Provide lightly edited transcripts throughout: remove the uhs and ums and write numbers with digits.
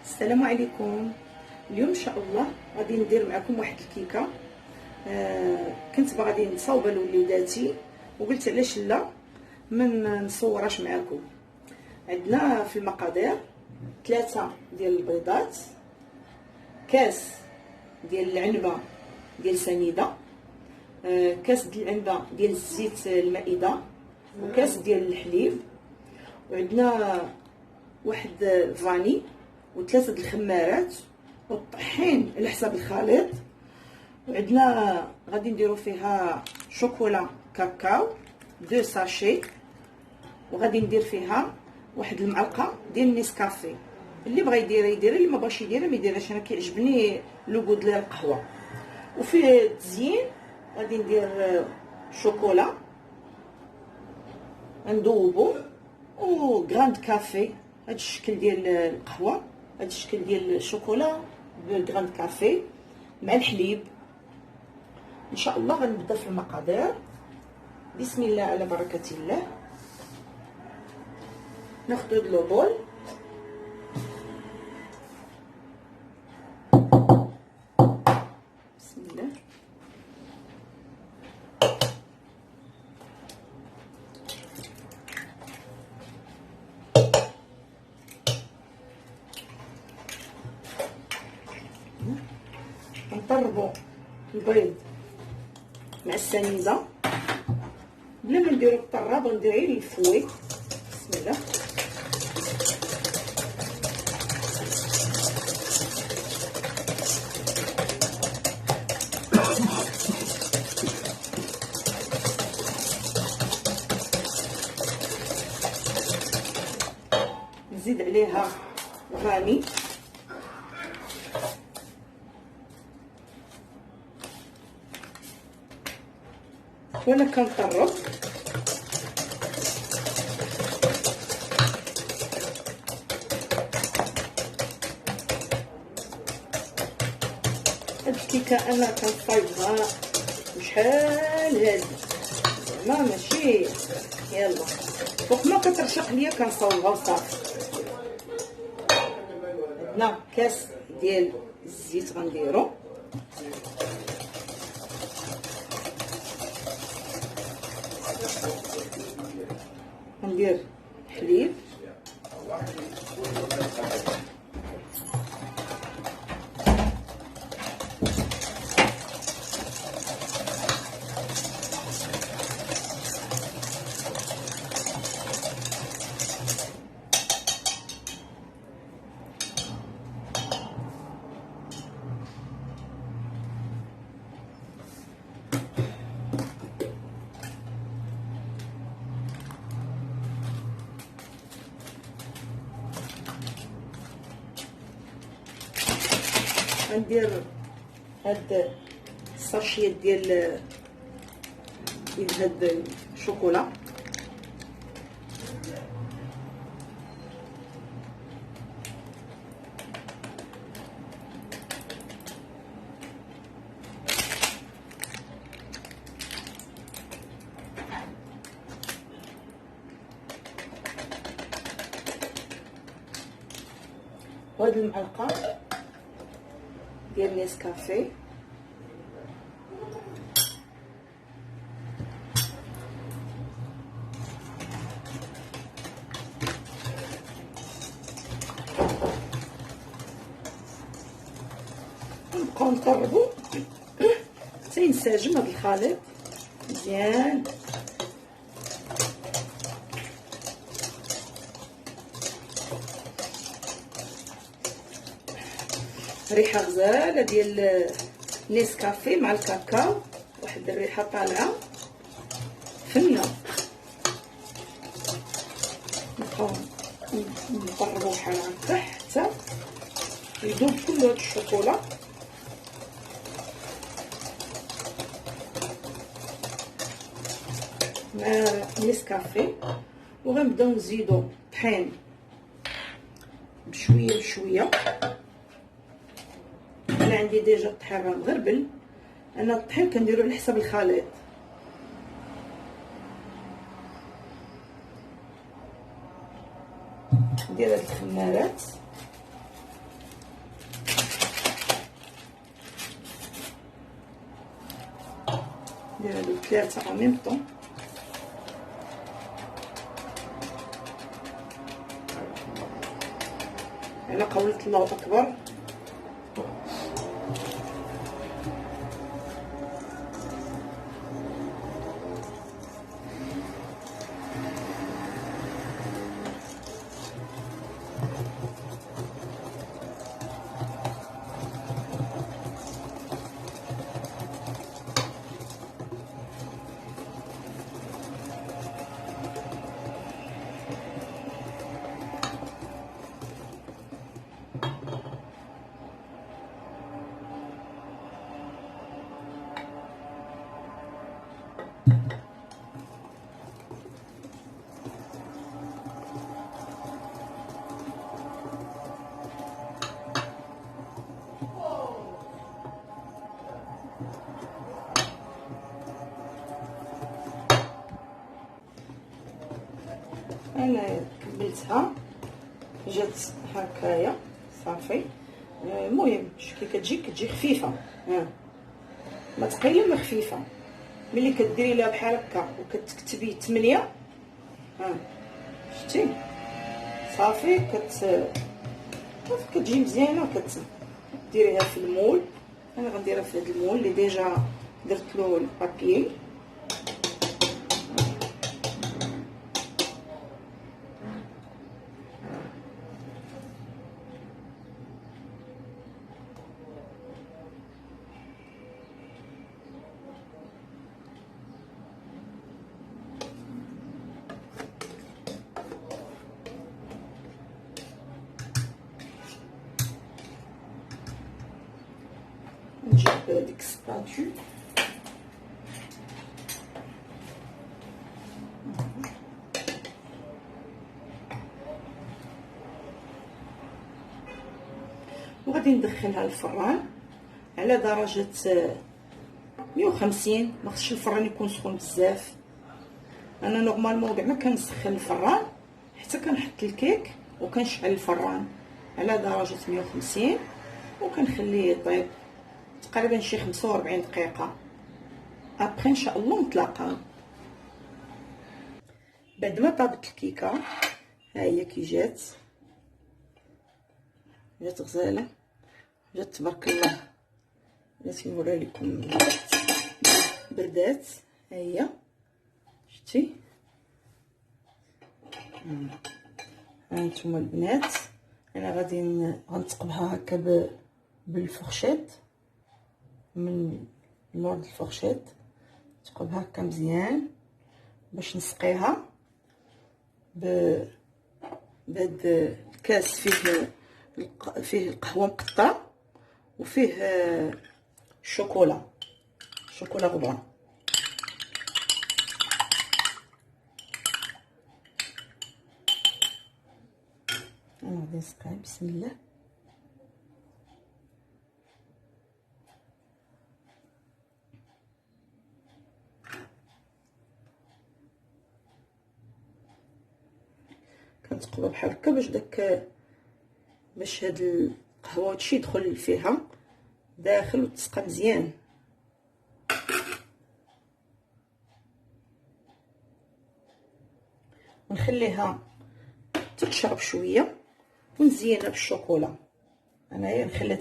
السلام عليكم. اليوم ان شاء الله غادي ندير معكم واحد الكيكه. كنت غادي نصاوبها لوليداتي وقلت علاش لا من نصورهاش معكم. عندنا في المقادير 3 ديال البيضات، كاس ديال العنبه ديال سنيده، كاس ديال العنبه ديال الزيت المائده، وكاس ديال الحليب، وعندنا واحد فاني وثلاثه د الخمارات والطحين على حساب الخليط، وعندنا غادي نديرو فيها شوكولا كاكاو 2 ساشي، وغادي ندير فيها واحد المعلقه ديال النسكافيه. اللي بغى يدير اللي ما بغاش يدير ما يديرهاش. انا كيعجبني لوغو ديال القهوه. وفي التزيين غادي ندير شوكولا ندوبو وغراند كافي، هاد الشكل ديال القهوه، هاد الشكل ديال الشوكولا بغراند كافي مع الحليب. ان شاء الله غنبدا في المقادير. بسم الله على بركه الله. ناخذ هاد لو بول، بسم الله. نطربوا البيض مع السنيده بلا ما نديرو الطراب، غندير غير الفوي. بسم الله. نزيد عليها غاني، وانا كنطرب هاد الكيكه انا كنصايبها شحال هادي، زعما ماشي يلا فوق ما كترشق ليا كنصاوبها وصافي. عندنا كاس ديال الزيت غنديرو، غندير حليب، غندير هاد الساشيات ديال هاد الشوكولا، وهاد المعلقه ديال نسكافيه، نبقاو نقربو حتى ينسجم هاد الخليط مزيان. ريحه غزاله ديال نسكافيه مع الكاكاو، واحد الريحه طالعه فنه. نبقاو نقربو بحال هكا حتى يذوب كل هاد الشوكولا. مع نسكافيه، وغنبداو نزيدو طحين بشويه بشويه. انا عندي ديجا الطحين راه مغربل، انا الطحين كنديرو على حساب الخليط. ندير هاد الخمارات ندير هادو 3 en même temps. على قولة الله اكبر. انا كملتها جات هكايا صافي. المهم شكي كتجي خفيفه، ما ثقيله ما خفيفه. ملي كديري لها بحال هكا وكتكتبي 8 شتي صافي كتجي مزيانه. كديريها في المول. انا غنديرها في هذا المول اللي ديجا درت له البابيي. نجيب ديك السباتو وغادي ندخلها للفران على درجة 150. ما خصش الفران يكون سخون بزاف. انا نورمالمون كاع ما كنسخن الفران حتى كنحط الكيك وكنشعل الفران على درجة 150 وكنخليه يطيب تقريبا شي 45 دقيقة. ابخي ان شاء الله نتلاقاو. بعد ما طابت الكيكه ها هي كي جات غزاله، جات تبارك الله. بغيت نوري لكم بردات. ها هي شتي. ها نتوما البنات. انا غنتقبها هكا بالفرشيط من لورد الفرشيط. تقبها هكا مزيان باش نسقيها بهاد الكاس. فيه القهوه مقطع وفيه الشوكولا غبره. انا غادي نسقيها بسم الله. كنتقلب بحال هكا باش هاد القهوه هادشي يدخل فيها داخل وتسقى مزيان. ونخليها تتشرب شويه ونزينها بالشوكولا. انايا نخليها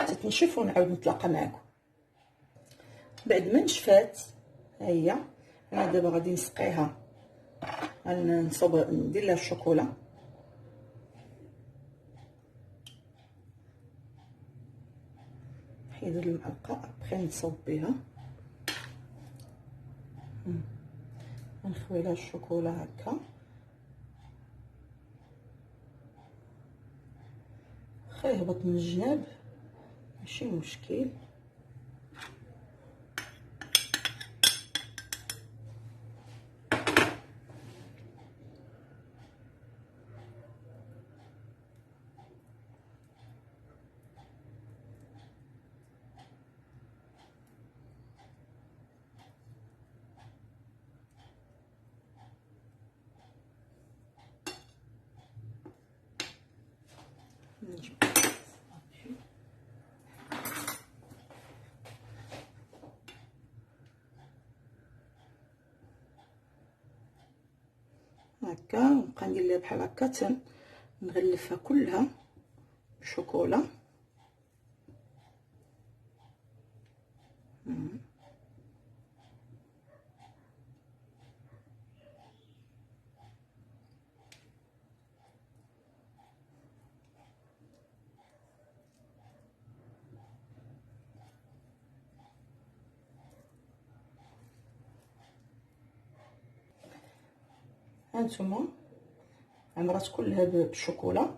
تتنشف ونعاود نتلاقى معكم بعد ما نشفات. ها هي انا دابا غادي نسقيها. غنصوب ندير لها الشوكولا. نحيد المعلقه بغي نصوب بها. نخوي لها الشوكولا هكا. خا يهبط من الجناب ماشي مشكل. هكا، ونبقى ندير ليها بحال هكا نغلفها كلها بالشوكولا. هانتوما عمرات كلها بالشوكولا.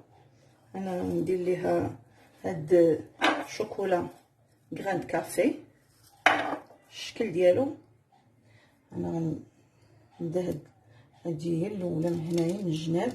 انا ندير ليها هاد الشوكولا غراند كافي الشكل ديالو. انا غنبدا هادي هي الاولى من هنايا من الجناب.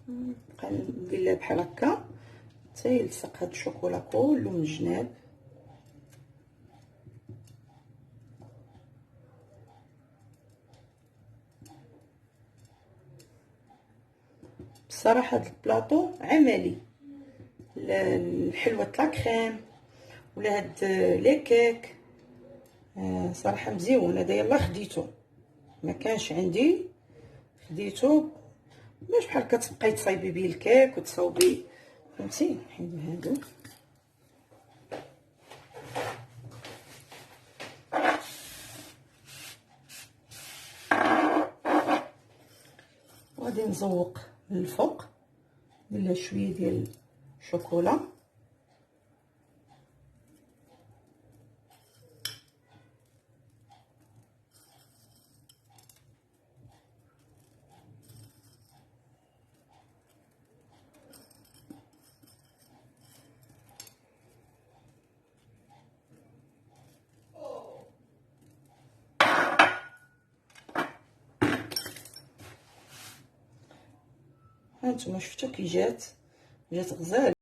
نبقى ندير لها بحال هكا حتى يلصق هاد الشوكولا كله من الجناب. بصراحه هاد البلاطو عملي، الحلوه لا كريم ولا هاد لي كيك صراحه مزيون. هذا يلا خديته، ما كانش عندي خديته باش بحال كتبقاي تصايبي بيه الكيك وتصاوبي، فهمتي. نحيدو هادو. وغادي نزوق من الفوق، ندير لها شويه ديال الشوكولا. هانتوما شفتو كي جات غزاله.